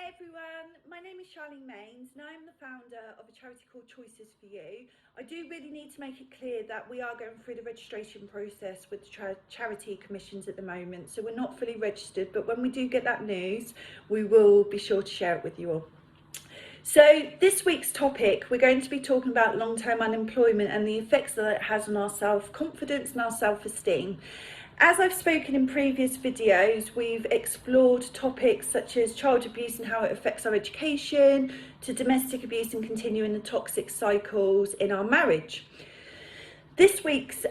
Hi everyone, my name is Charlene Maines and I'm the founder of a charity called Choices for You. I do really need to make it clear that we are going through the registration process with the charity commissions at the moment, so we're not fully registered, but when we do get that news we will be sure to share it with you all. So this week's topic, we're going to be talking about long-term unemployment and the effects that it has on our self-confidence and our self-esteem. As I've spoken in previous videos, we've explored topics such as child abuse and how it affects our education, to domestic abuse and continuing the toxic cycles in our marriage. This week's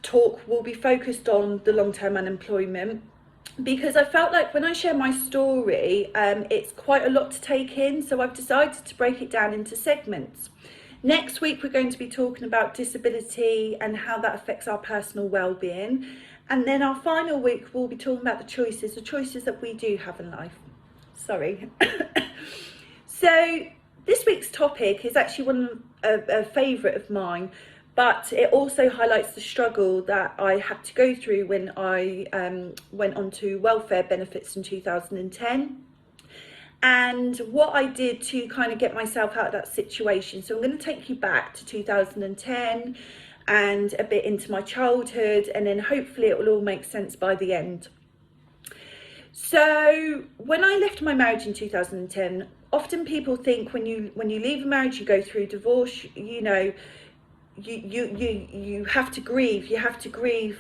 talk will be focused on the long-term unemployment, because I felt like when I share my story, it's quite a lot to take in, so I've decided to break it down into segments. Next week we're going to be talking about disability and how that affects our personal well-being, and then our final week we'll be talking about the choices that we do have in life. Sorry. So this week's topic is actually one of a favourite of mine, but it also highlights the struggle that I had to go through when I went on to welfare benefits in 2010. And what I did to kind of get myself out of that situation. So I'm going to take you back to 2010 and a bit into my childhood, and then hopefully it will all make sense by the end. So when I left my marriage in 2010, often people think when you leave a marriage, you go through divorce, you know, you have to grieve. You have to grieve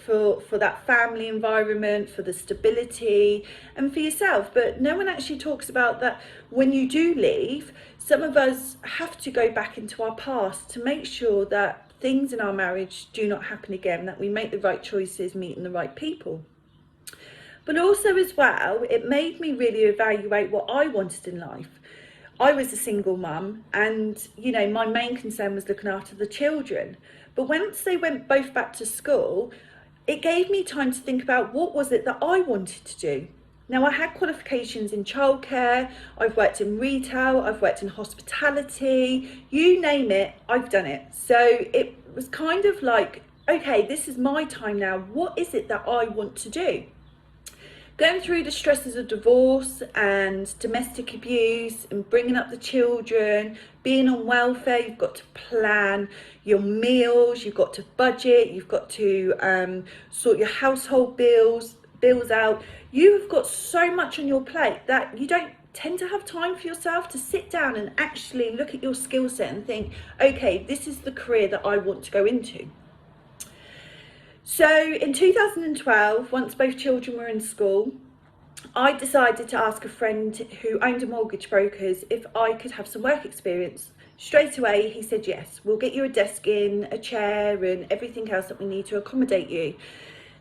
for that family environment, for the stability, and for yourself. But no one actually talks about that when you do leave, some of us have to go back into our past to make sure that things in our marriage do not happen again, that we make the right choices, meeting the right people. But also as well, it made me really evaluate what I wanted in life. I was a single mum, and you know, my main concern was looking after the children. But once they went both back to school, it gave me time to think about what was it that I wanted to do. Now, I had qualifications in childcare, I've worked in retail, I've worked in hospitality, you name it, I've done it. So it was kind of like, okay, this is my time now. What is it that I want to do? Going through the stresses of divorce and domestic abuse and bringing up the children, being on welfare, you've got to plan your meals, you've got to budget, you've got to sort your household bills out. You've got so much on your plate that you don't tend to have time for yourself to sit down and actually look at your skill set and think, okay, this is the career that I want to go into. So in 2012, once both children were in school, I decided to ask a friend who owned a mortgage broker's if I could have some work experience. Straight away he said yes, we'll get you a desk in, a chair and everything else that we need to accommodate you.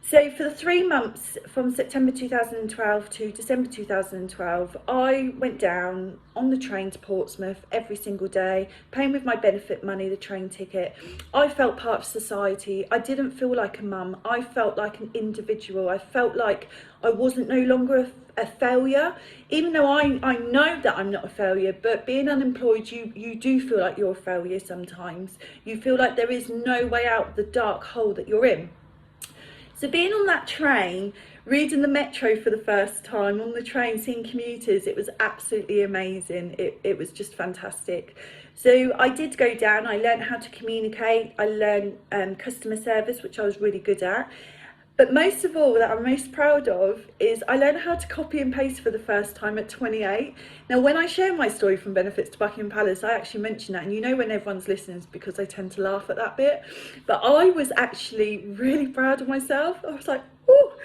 So for the 3 months from September 2012 to December 2012, I went down on the train to Portsmouth every single day, paying with my benefit money, the train ticket. I felt part of society. I didn't feel like a mum. I felt like an individual. I felt like I wasn't no longer a failure, even though I know that I'm not a failure, but being unemployed, you do feel like you're a failure sometimes. You feel like there is no way out of the dark hole that you're in. So being on that train, reading the Metro for the first time, on the train, seeing commuters, it was absolutely amazing. It was just fantastic. So I did go down, I learned how to communicate, I learned customer service, which I was really good at. But most of all, that I'm most proud of is I learned how to copy and paste for the first time at 28. Now, when I share my story from benefits to Buckingham Palace, I actually mention that, and you know when everyone's listening is because I tend to laugh at that bit. But I was actually really proud of myself. I was like, oh,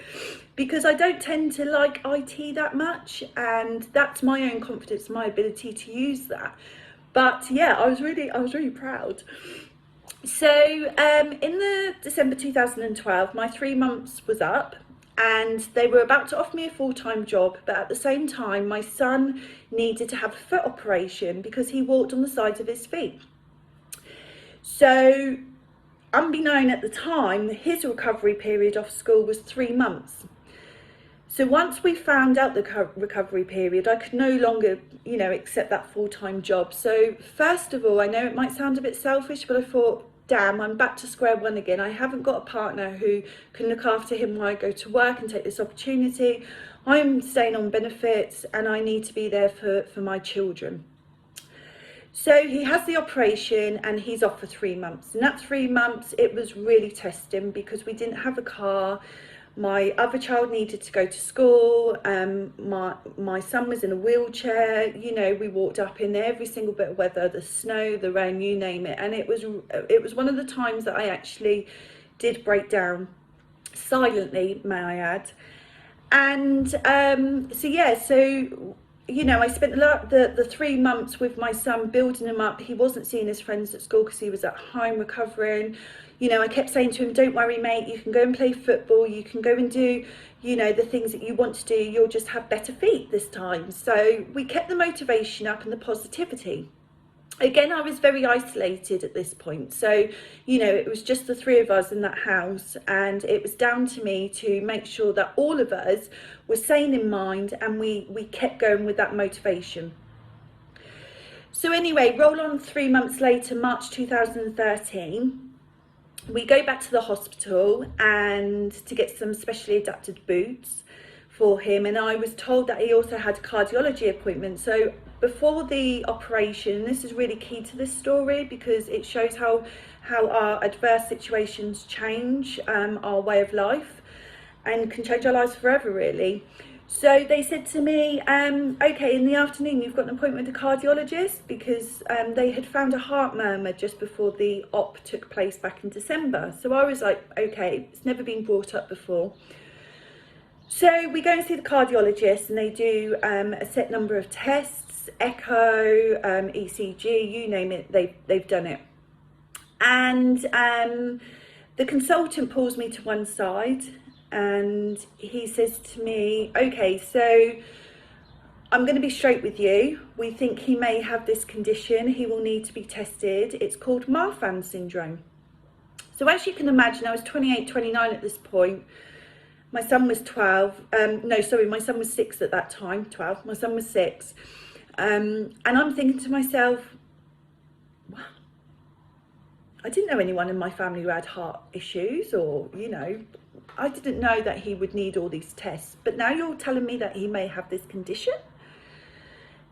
because I don't tend to like IT that much, and that's my own confidence, my ability to use that. But yeah, I was really proud. So in the December 2012, my 3 months was up and they were about to offer me a full-time job, but at the same time my son needed to have a foot operation because he walked on the sides of his feet. So unbeknown at the time, his recovery period off school was 3 months. So once we found out the recovery period, I could no longer, you know, accept that full-time job. So first of all, I know it might sound a bit selfish, but I thought, damn, I'm back to square one again. I haven't got a partner who can look after him while I go to work and take this opportunity. I'm staying on benefits and I need to be there for my children. So he has the operation and he's off for 3 months. And that 3 months, it was really testing because we didn't have a car. My other child needed to go to school. My son was in a wheelchair. You know, we walked up in every single bit of weather, the snow, the rain, you name it. And it was one of the times that I actually did break down silently, may I add. And so you know, I spent the 3 months with my son, building him up. He wasn't seeing his friends at school because he was at home recovering. You know, I kept saying to him, don't worry, mate, you can go and play football. You can go and do, you know, the things that you want to do. You'll just have better feet this time. So we kept the motivation up and the positivity. Again, I was very isolated at this point. So, you know, it was just the 3 of us in that house, and it was down to me to make sure that all of us were sane in mind and we kept going with that motivation. So anyway, roll on 3 months later, March 2013, we go back to the hospital and to get some specially adapted boots for him. And I was told that he also had a cardiology appointment. So before the operation, this is really key to this story because it shows how our adverse situations change our way of life and can change our lives forever, really. So they said to me, okay, in the afternoon you've got an appointment with a cardiologist because they had found a heart murmur just before the op took place back in December. So I was like, okay, it's never been brought up before. So we go and see the cardiologist and they do a set number of tests, echo, ECG, you name it, they've done it. And the consultant pulls me to one side and he says to me, okay, so I'm going to be straight with you. We think he may have this condition. He will need to be tested. It's called Marfan syndrome. So as you can imagine, I was 28, 29 at this point. My son was 12. My son was 6 at that time, 12. My son was 6. And I'm thinking to myself, wow, I didn't know anyone in my family who had heart issues, or, you know, I didn't know that he would need all these tests. But now you're telling me that he may have this condition.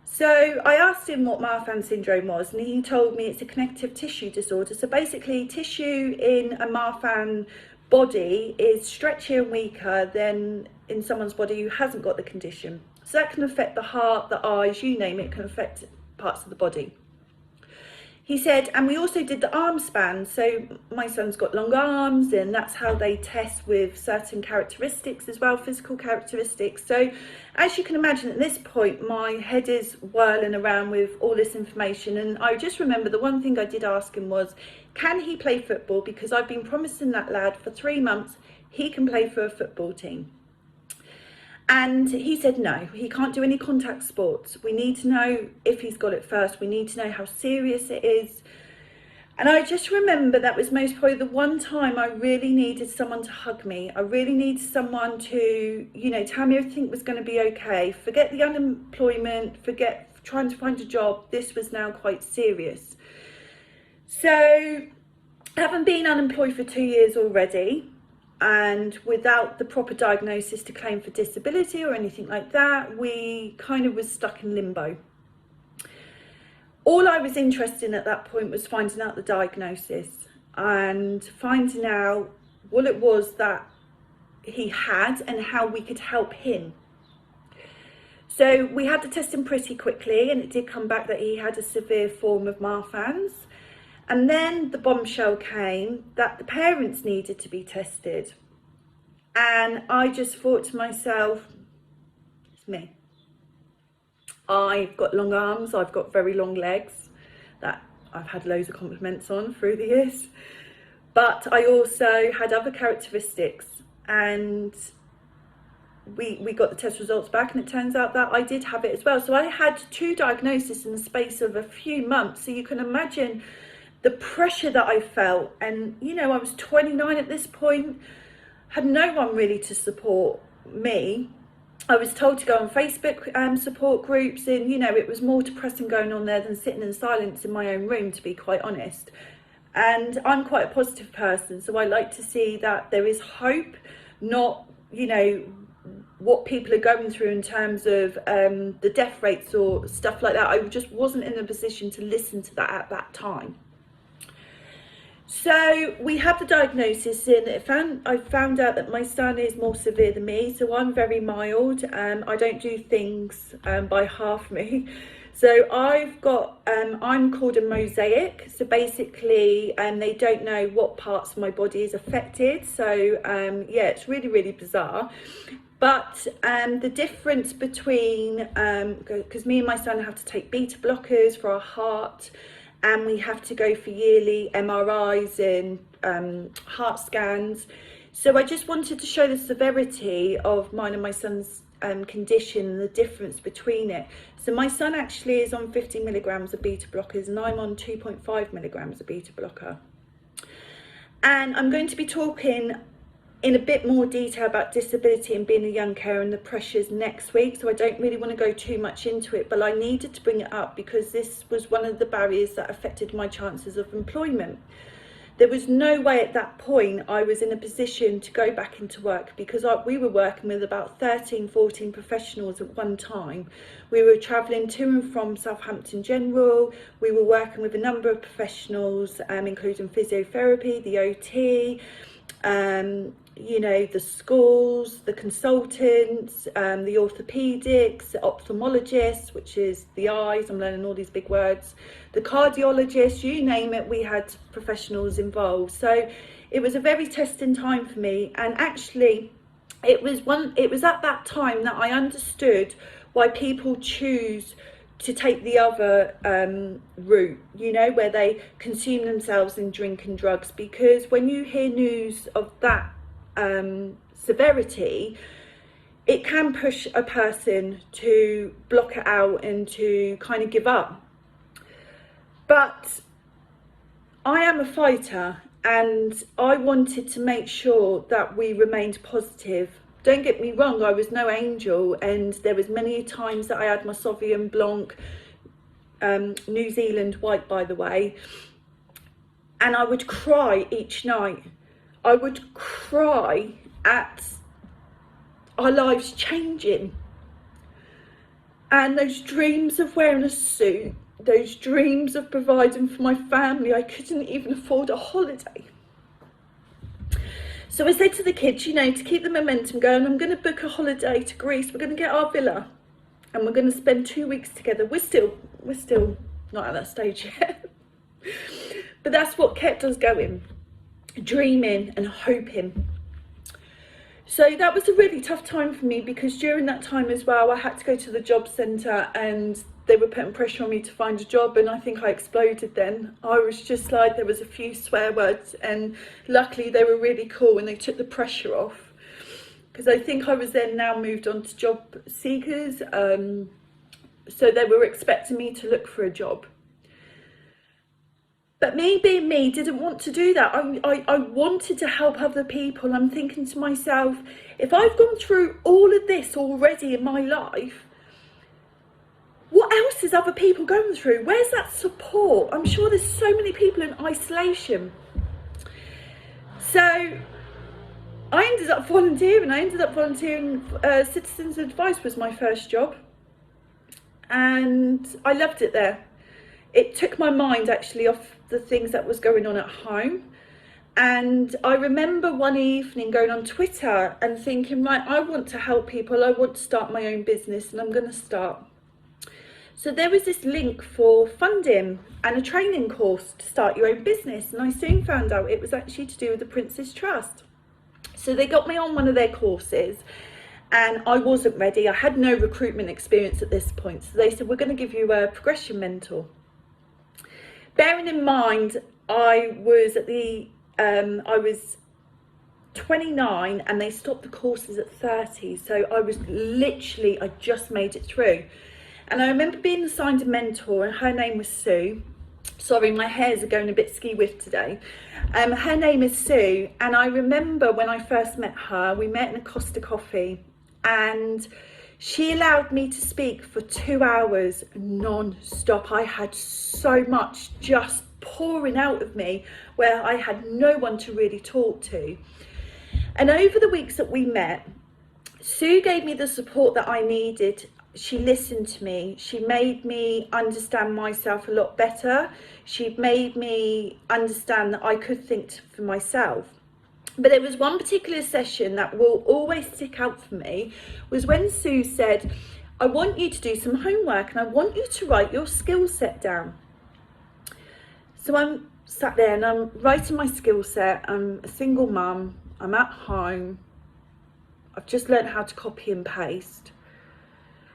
So I asked him what Marfan syndrome was, and he told me it's a connective tissue disorder. So basically, tissue in a Marfan body is stretchier and weaker than in someone's body who hasn't got the condition. So that can affect the heart, the eyes, you name it, can affect parts of the body. He said, and we also did the arm span. So my son's got long arms, and that's how they test with certain characteristics as well, physical characteristics. So as you can imagine, at this point, my head is whirling around with all this information. And I just remember the one thing I did ask him was, can he play football? Because I've been promising that lad for 3 months, he can play for a football team. And he said, no, he can't do any contact sports. We need to know if he's got it first. We need to know how serious it is. And I just remember that was most probably the one time I really needed someone to hug me. I really needed someone to, you know, tell me everything was going to be okay. Forget the unemployment, forget trying to find a job. This was now quite serious. So, having been unemployed for 2 years already, and without the proper diagnosis to claim for disability or anything like that, we kind of was stuck in limbo. All I was interested in at that point was finding out the diagnosis and finding out what it was that he had and how we could help him. So we had the testing pretty quickly, and it did come back that he had a severe form of Marfan's. And then the bombshell came that the parents needed to be tested. And I just thought to myself, it's me. I've got long arms, I've got very long legs that I've had loads of compliments on through the years. But I also had other characteristics, and we got the test results back, and it turns out that I did have it as well. So I had 2 diagnoses in the space of a few months. So you can imagine the pressure that I felt. And, you know, I was 29 at this point, had no one really to support me. I was told to go on Facebook support groups, and, you know, it was more depressing going on there than sitting in silence in my own room, to be quite honest. And I'm quite a positive person, so I like to see that there is hope, not, you know, what people are going through in terms of the death rates or stuff like that. I just wasn't in a position to listen to that at that time. So we had the diagnosis, and I found out that my son is more severe than me, so I'm very mild. I don't do things by half me. So I've got, I'm called a mosaic. So basically, they don't know what parts of my body is affected. So yeah, it's really, really bizarre. But the difference between, because me and my son have to take beta blockers for our heart, and we have to go for yearly MRIs and heart scans. So I just wanted to show the severity of mine and my son's condition and the difference between it. So my son actually is on 50 milligrams of beta blockers, and I'm on 2.5 milligrams of beta blocker. And I'm going to be talking in a bit more detail about disability and being a young carer and the pressures next week, so I don't really want to go too much into it, but I needed to bring it up because this was one of the barriers that affected my chances of employment. There was no way at that point I was in a position to go back into work, because we were working with about 13-14 professionals at one time. We were travelling to and from Southampton General. We were working with a number of professionals, including physiotherapy, the OT, you know, the schools, the consultants, the orthopedics, the ophthalmologists, which is the eyes, I'm learning all these big words, the cardiologists, you name it, we had professionals involved. So it was a very testing time for me, and actually it was at that time that I understood why people choose to take the other route, you know, where they consume themselves in drink and drugs, because when you hear news of that severity, it can push a person to block it out and to kind of give up. But I am a fighter, and I wanted to make sure that we remained positive. Don't get me wrong, I was no angel, and there was many times that I had my Sauvignon Blanc, New Zealand white by the way, and I would cry each night. I would cry at our lives changing, and those dreams of wearing a suit, those dreams of providing for my family. I couldn't even afford a holiday. So I said to the kids, you know, to keep the momentum going, I'm going to book a holiday to Greece. We're going to get our villa and we're going to spend 2 weeks together. We're still not at that stage yet. But that's what kept us going, dreaming and hoping. So that was a really tough time for me, because during that time as well, I had to go to the job centre and they were putting pressure on me to find a job, and I think I exploded then. I was just like, there was a few swear words, and luckily they were really cool and they took the pressure off, because I think I was then now moved on to job seekers, so they were expecting me to look for a job. But me being me didn't want to do that. I wanted to help other people. I'm thinking to myself, if I've gone through all of this already in my life, what else is other people going through? Where's that support? I'm sure there's so many people in isolation. So I ended up volunteering. Citizens Advice was my first job, and I loved it there. It took my mind actually off the things that was going on at home. And I remember one evening going on Twitter and thinking, right, I want to help people. I want to start my own business, and I'm going to start. So there was this link for funding and a training course to start your own business. And I soon found out it was actually to do with the Prince's Trust. So they got me on one of their courses, and I wasn't ready. I had no recruitment experience at this point. So they said, we're going to give you a progression mentor. Bearing in mind, I was 29 and they stopped the courses at 30. So I just made it through. And I remember being assigned a mentor, and her name was Sue. Sorry, my hairs are going a bit ski-whiff today. Her name is Sue, and I remember when I first met her, we met in a Costa Coffee, and she allowed me to speak for 2 hours non-stop. I had so much just pouring out of me where I had no one to really talk to. And over the weeks that we met, Sue gave me the support that I needed. She listened to me. She made me understand myself a lot better. She made me understand that I could think for myself. But there was one particular session that will always stick out for me, was when Sue said, I want you to do some homework and I want you to write your skill set down. So I'm sat there and I'm writing my skill set. I'm a single mum. I'm at home. I've just learned how to copy and paste.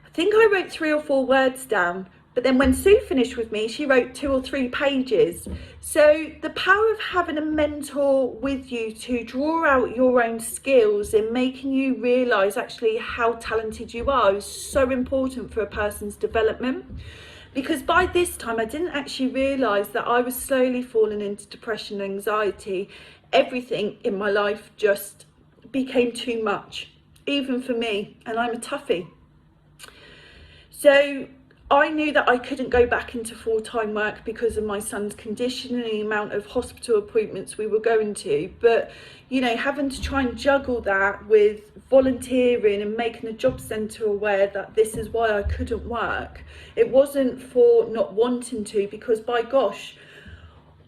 I think I wrote 3 or 4 words down, but then when Sue finished with me, she wrote 2 or 3 pages. So the power of having a mentor with you to draw out your own skills and making you realise actually how talented you are is so important for a person's development. Because by this time, I didn't actually realise that I was slowly falling into depression and anxiety. Everything in my life just became too much, even for me, and I'm a toughie. So I knew that I couldn't go back into full-time work because of my son's condition and the amount of hospital appointments we were going to. But, you know, having to try and juggle that with volunteering and making the job centre aware that this is why I couldn't work. It wasn't for not wanting to, because by gosh,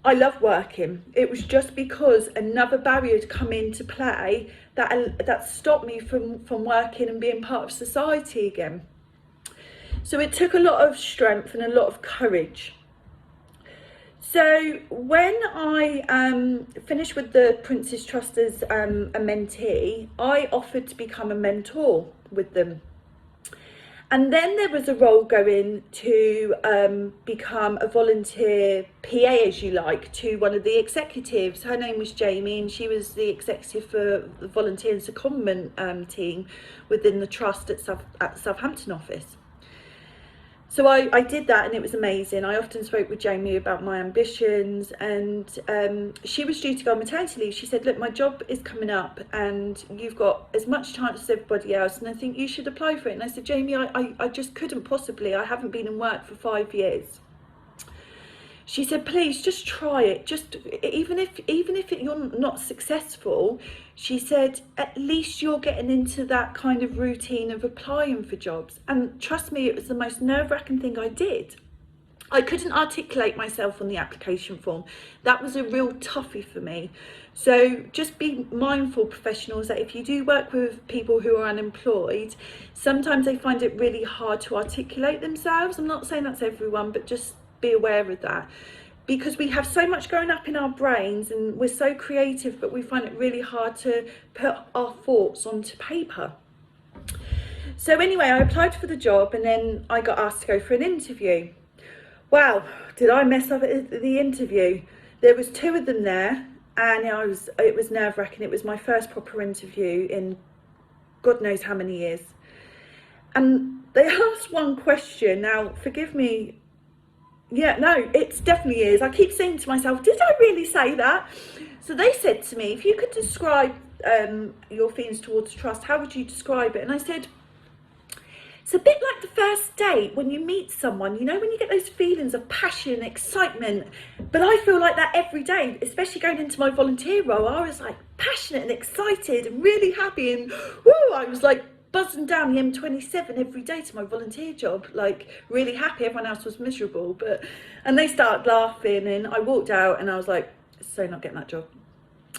I love working. It was just because another barrier had come into play that stopped me from working and being part of society again. So it took a lot of strength and a lot of courage. So when I finished with the Prince's Trust as a mentee, I offered to become a mentor with them. And then there was a role going to become a volunteer PA, as you like, to one of the executives. Her name was Jamie, and she was the executive for the volunteer and secondment team within the trust at Southampton office. So I did that, and it was amazing. I often spoke with Jamie about my ambitions, and she was due to go on maternity leave. She said, look, my job is coming up and you've got as much chance as everybody else, and I think you should apply for it. And I said, Jamie, I just couldn't possibly. I haven't been in work for 5 years. She said, please just try it. Just even if you're not successful, she said, at least you're getting into that kind of routine of applying for jobs. And trust me, it was the most nerve-wracking thing I did. I couldn't articulate myself on the application form. That was a real toughie for me. So just be mindful, professionals, that if you do work with people who are unemployed, sometimes they find it really hard to articulate themselves. I'm not saying that's everyone, but just be aware of that, because we have so much going up in our brains and we're so creative, but we find it really hard to put our thoughts onto paper. So anyway, I applied for the job, and then I got asked to go for an interview. Wow, did I mess up at the interview? There was 2 of them there, and it was nerve-wracking. It was my first proper interview in God knows how many years. And they asked one question. Now, forgive me. Yeah, no, it's definitely is. I keep saying to myself, did I really say that? So they said to me, if you could describe your feelings towards trust, how would you describe it? And I said, it's a bit like the first date when you meet someone, you know, when you get those feelings of passion, excitement. But I feel like that every day, especially going into my volunteer role. I was like passionate and excited and really happy, and woo, I was like buzzing down the M27 every day to my volunteer job, like really happy. Everyone else was miserable, and they started laughing, and I walked out and I was like, so not getting that job.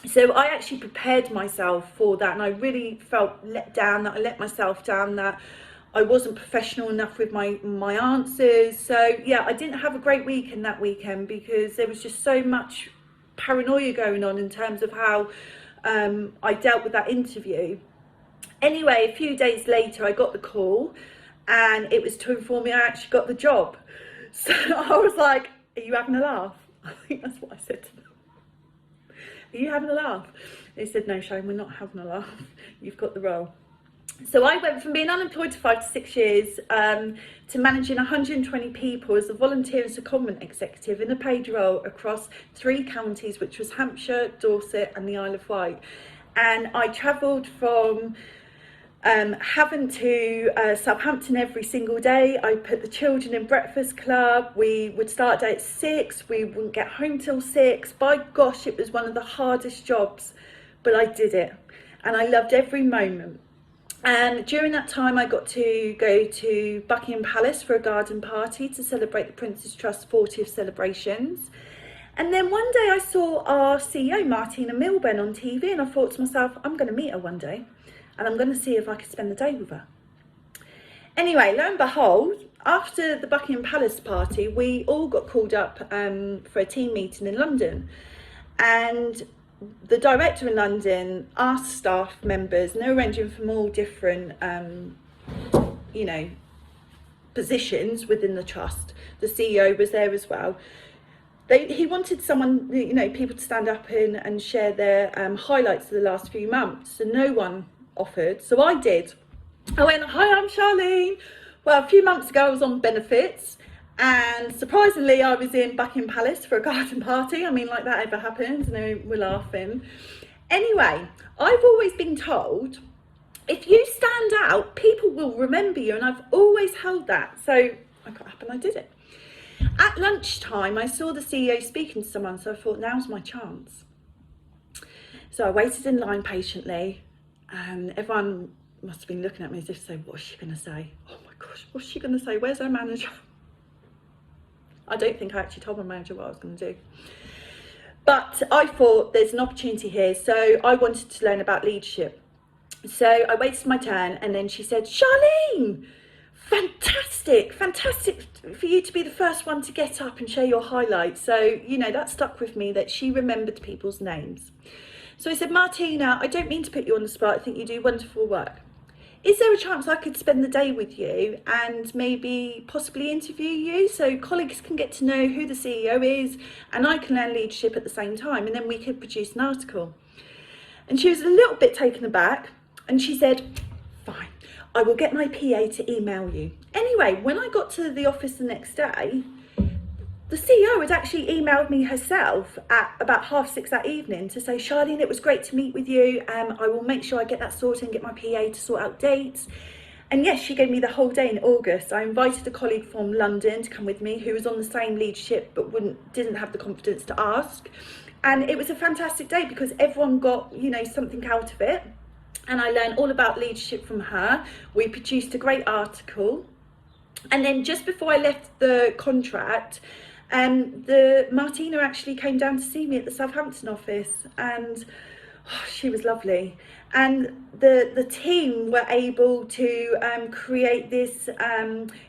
So I actually prepared myself for that, and I really felt let down, that I let myself down, that I wasn't professional enough with my answers. So yeah, I didn't have a great weekend that weekend, because there was just so much paranoia going on in terms of how I dealt with that interview. Anyway, a few days later, I got the call, and it was to inform me I actually got the job. So I was like, are you having a laugh? I think that's what I said to them. Are you having a laugh? They said, no, Charlene, we're not having a laugh. You've got the role. So I went from being unemployed for 5 to 6 years to managing 120 people as a volunteer and secondment executive in a paid role across 3 counties, which was Hampshire, Dorset and the Isle of Wight. And I travelled from having to Southampton every single day. I put the children in breakfast club. We would start day at 6. We wouldn't get home till 6. By gosh, it was one of the hardest jobs, but I did it, and I loved every moment. And during that time, I got to go to Buckingham Palace for a garden party to celebrate the Prince's Trust's 40th celebrations. And then one day I saw our CEO, Martina Milburn, on TV, and I thought to myself, I'm going to meet her one day and I'm going to see if I could spend the day with her. Anyway, lo and behold, after the Buckingham Palace party, we all got called up for a team meeting in London. And the director in London asked staff members, and they were ranging from all different, positions within the trust. The CEO was there as well. He wanted someone, people to stand up and share their highlights of the last few months, and no one offered. So I did. I went, hi, I'm Charlene. Well, a few months ago I was on benefits, and surprisingly I was in Buckingham Palace for a garden party. I mean, like that ever happens, and they were laughing. Anyway, I've always been told, if you stand out, people will remember you, and I've always held that. So I got up and I did it. At lunchtime, I saw the CEO speaking to someone, so I thought, now's my chance. So I waited in line patiently, and everyone must have been looking at me as if to say, what's she going to say? Oh my gosh, what's she going to say? Where's her manager? I don't think I actually told my manager what I was going to do. But I thought there's an opportunity here, so I wanted to learn about leadership. So I waited my turn, and then she said, Charlene, fantastic for you to be the first one to get up and share your highlights. So, that stuck with me, that she remembered people's names. So I said, Martina, I don't mean to put you on the spot. I think you do wonderful work. Is there a chance I could spend the day with you and maybe possibly interview you so colleagues can get to know who the CEO is and I can learn leadership at the same time, and then we could produce an article? And she was a little bit taken aback, and she said, fine, I will get my PA to email you. Anyway, when I got to the office the next day, the CEO had actually emailed me herself at about 6:30 that evening to say, Charlene, it was great to meet with you. I will make sure I get that sorted and get my PA to sort out dates. And yes, she gave me the whole day in August. I invited a colleague from London to come with me who was on the same leadership but didn't have the confidence to ask. And it was a fantastic day because everyone got, something out of it. And I learned all about leadership from her. We produced a great article. And then just before I left the contract, the Martina actually came down to see me at the Southampton office, and she was lovely. And the team were able to create this,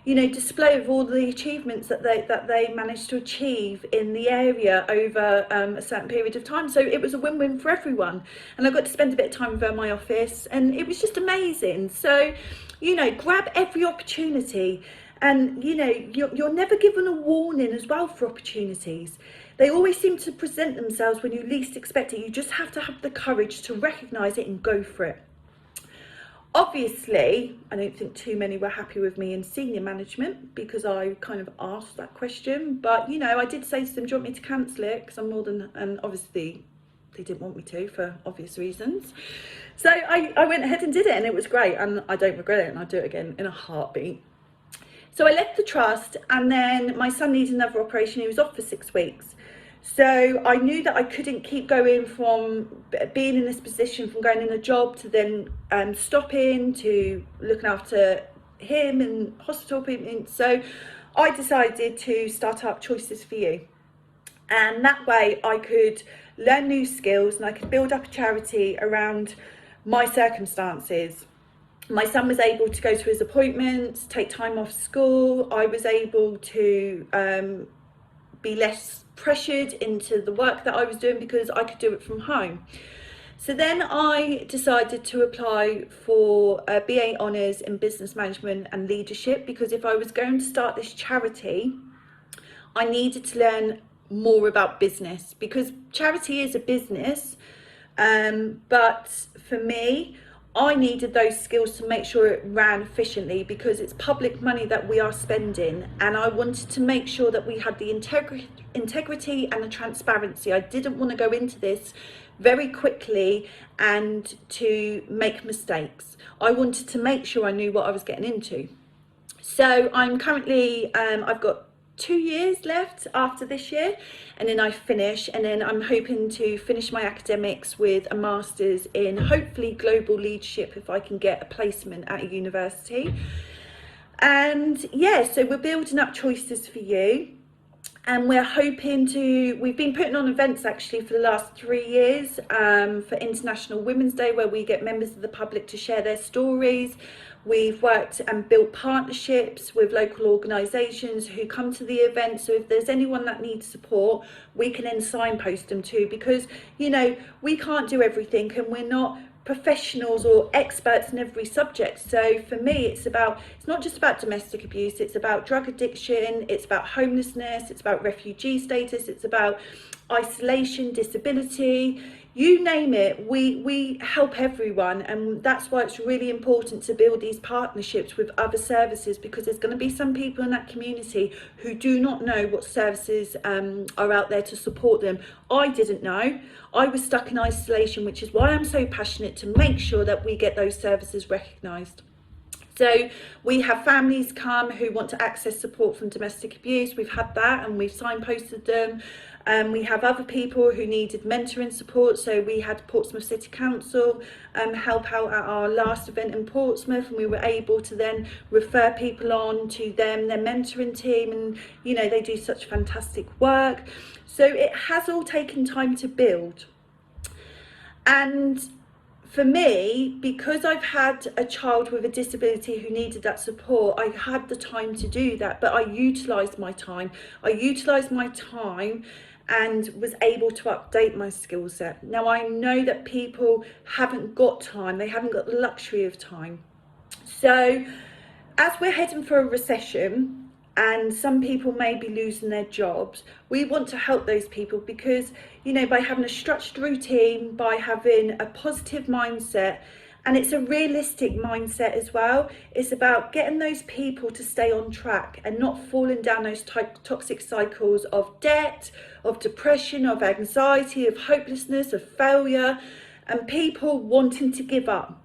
display of all the achievements that they managed to achieve in the area over a certain period of time. So it was a win-win for everyone. And I got to spend a bit of time with her in my office, and it was just amazing. So, grab every opportunity. And, you're never given a warning as well for opportunities. They always seem to present themselves when you least expect it. You just have to have the courage to recognise it and go for it. Obviously, I don't think too many were happy with me in senior management because I kind of asked that question. But, I did say to them, do you want me to cancel it? Because I'm more than, and obviously they didn't want me to for obvious reasons. So I went ahead and did it, and it was great. And I don't regret it, and I'd do it again in a heartbeat. So I left the trust, and then my son needed another operation. He was off for 6 weeks. So I knew that I couldn't keep going from being in this position, from going in a job to then stopping to looking after him and hospital treatment. So I decided to start up Choices for You. And that way I could learn new skills and I could build up a charity around my circumstances. My son was able to go to his appointments, take time off school. I was able to be less pressured into the work that I was doing because I could do it from home. So then I decided to apply for a BA Honours in Business Management and Leadership, because if I was going to start this charity, I needed to learn more about business, because charity is a business, but for me, I needed those skills to make sure it ran efficiently, because it's public money that we are spending, and I wanted to make sure that we had the integrity and the transparency. I didn't want to go into this very quickly and to make mistakes. I wanted to make sure I knew what I was getting into. So I'm currently, I've got 2 years left after this year, and then I finish, and then I'm hoping to finish my academics with a master's in hopefully global leadership if I can get a placement at a university. And yeah, so we're building up choices for you, and we've been putting on events actually for the last 3 years for International Women's Day, where we get members of the public to share their stories. We've worked and built partnerships with local organisations who come to the event. So if there's anyone that needs support, we can then signpost them to, because, you know, we can't do everything and we're not professionals or experts in every subject. So for me, it's not just about domestic abuse, it's about drug addiction, it's about homelessness, it's about refugee status, it's about isolation, disability, you name it. We help everyone, and that's why it's really important to build these partnerships with other services, because there's going to be some people in that community who do not know what services are out there to support them. I didn't know. I was stuck in isolation, which is why I'm so passionate to make sure that we get those services recognised. So we have families come who want to access support from domestic abuse. We've had that and we've signposted them. We have other people who needed mentoring support. So we had Portsmouth City Council help out at our last event in Portsmouth, and we were able to then refer people on to them, their mentoring team, and you know, they do such fantastic work. So it has all taken time to build. And for me, because I've had a child with a disability who needed that support, I had the time to do that, but I utilised my time. And was able to update my skill set. Now, I know that people haven't got time, they haven't got the luxury of time. So as we're heading for a recession and some people may be losing their jobs, we want to help those people, because, you know, by having a structured routine, by having a positive mindset, and it's a realistic mindset as well. It's about getting those people to stay on track and not falling down those toxic cycles of debt, of depression, of anxiety, of hopelessness, of failure, and people wanting to give up.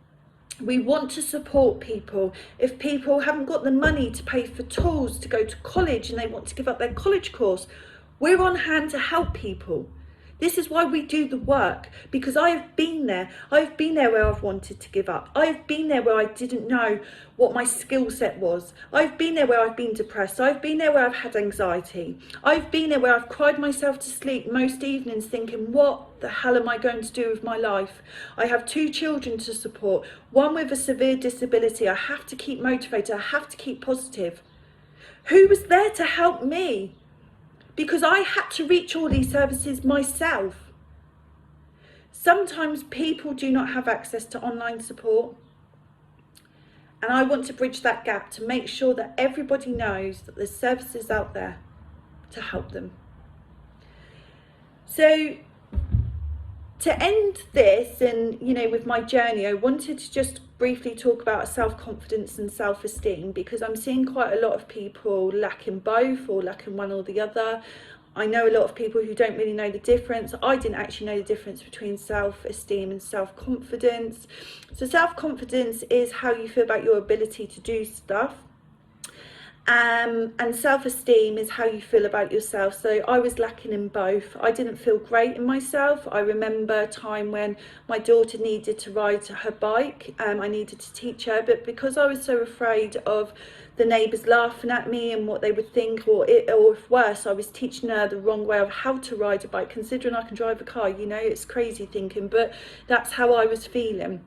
We want to support people. If people haven't got the money to pay for tools to go to college and they want to give up their college course, we're on hand to help people. This is why we do the work, because I have been there. I've been there where I've wanted to give up. I've been there where I didn't know what my skill set was. I've been there where I've been depressed. I've been there where I've had anxiety. I've been there where I've cried myself to sleep most evenings thinking, what the hell am I going to do with my life? I have 2 children to support, one with a severe disability. I have to keep motivated. I have to keep positive. Who was there to help me? Because I had to reach all these services myself. Sometimes people do not have access to online support, and I want to bridge that gap to make sure that everybody knows that there's services out there to help them. So to end this, and you know, with my journey, I wanted to just briefly talk about self-confidence and self-esteem, because I'm seeing quite a lot of people lacking both, or lacking one or the other. I know a lot of people who don't really know the difference. I didn't actually know the difference between self-esteem and self-confidence. So self-confidence is how you feel about your ability to do stuff. And self-esteem is how you feel about yourself. So I was lacking in both. I didn't feel great in myself. I remember a time when my daughter needed to ride her bike. I needed to teach her, but because I was so afraid of the neighbours laughing at me and what they would think, or if worse, I was teaching her the wrong way of how to ride a bike, considering I can drive a car. You know, it's crazy thinking, but that's how I was feeling.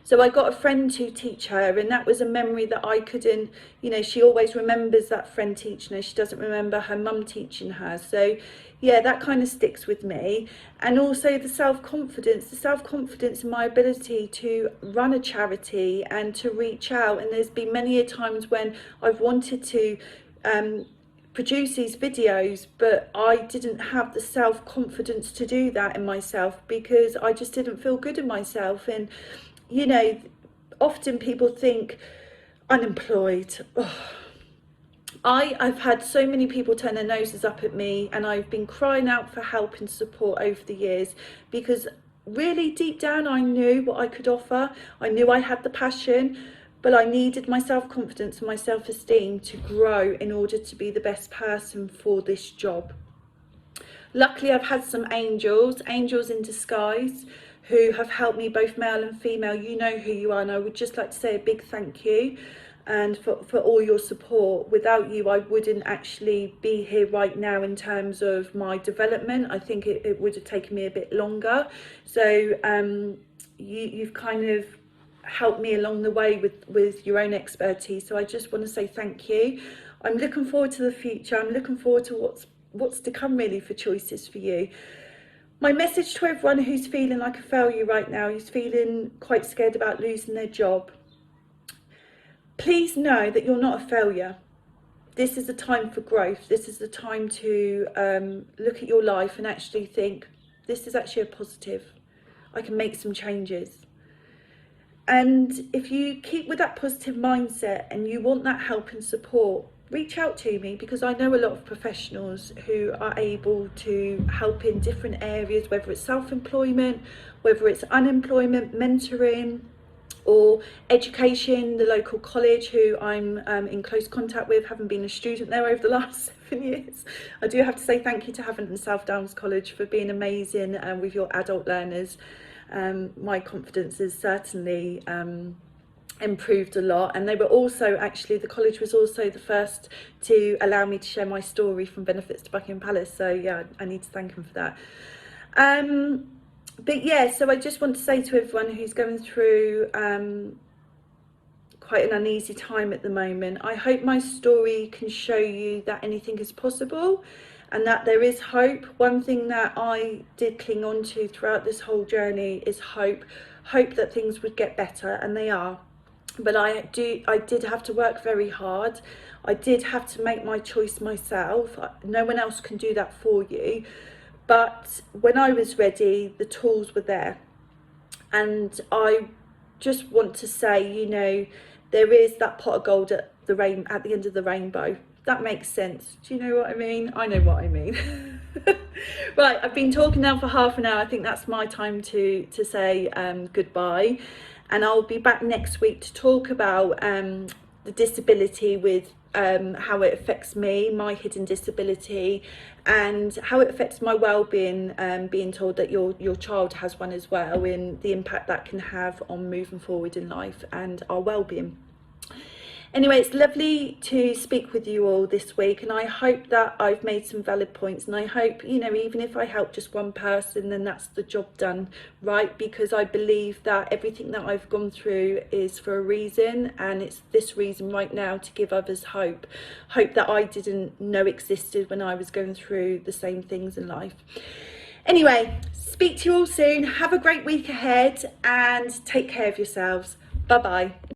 So I got a friend to teach her, and that was a memory that I couldn't, you know, she always remembers that friend teaching her. She doesn't remember her mum teaching her. So yeah, that kind of sticks with me. And also the self-confidence in my ability to run a charity and to reach out. And there's been many a times when I've wanted to produce these videos, but I didn't have the self-confidence to do that in myself, because I just didn't feel good in myself. And you know, often people think unemployed. Oh. I've had so many people turn their noses up at me, and I've been crying out for help and support over the years, because really deep down I knew what I could offer. I knew I had the passion, but I needed my self-confidence and my self-esteem to grow in order to be the best person for this job. Luckily, I've had some angels in disguise, who have helped me, both male and female. You know who you are, and I would just like to say a big thank you, and for all your support. Without you, I wouldn't actually be here right now in terms of my development. I think it would have taken me a bit longer. So you've kind of helped me along the way with your own expertise. So I just want to say thank you. I'm looking forward to the future. I'm looking forward to what's to come, really, for Choices for You. My message to everyone who's feeling like a failure right now, who's feeling quite scared about losing their job, please know that you're not a failure. This is a time for growth. This is the time to look at your life and actually think, this is actually a positive. I can make some changes. And if you keep with that positive mindset and you want that help and support, reach out to me, because I know a lot of professionals who are able to help in different areas, whether it's self-employment, whether it's unemployment, mentoring, or education. The local college, who I'm in close contact with, having been a student there over the last 7 years. I do have to say thank you to Havant and South Downs College for being amazing with your adult learners. My confidence is certainly improved a lot, and they were also, actually, the college was also the first to allow me to share my story from Benefits to Buckingham Palace. So yeah, I need to thank them for that. But yeah, so I just want to say to everyone who's going through quite an uneasy time at the moment, I hope my story can show you that anything is possible and that there is hope. One thing that I did cling on to throughout this whole journey is hope that things would get better, and they are. But I did have to work very hard. I did have to make my choice myself. No one else can do that for you. But when I was ready, the tools were there. And I just want to say, you know, there is that pot of gold at the end of the rainbow. That makes sense. Do you know what I mean? I know what I mean. Right, I've been talking now for half an hour. I think that's my time to say goodbye. And I'll be back next week to talk about the disability, with how it affects me, my hidden disability, and how it affects my well-being, being told that your child has one as well, and the impact that can have on moving forward in life and our well-being. Anyway, it's lovely to speak with you all this week, and I hope that I've made some valid points, and I hope, you know, even if I help just one person, then that's the job done, right? Because I believe that everything that I've gone through is for a reason, and it's this reason right now to give others hope that I didn't know existed when I was going through the same things in life. Anyway, speak to you all soon. Have a great week ahead, and take care of yourselves. Bye bye.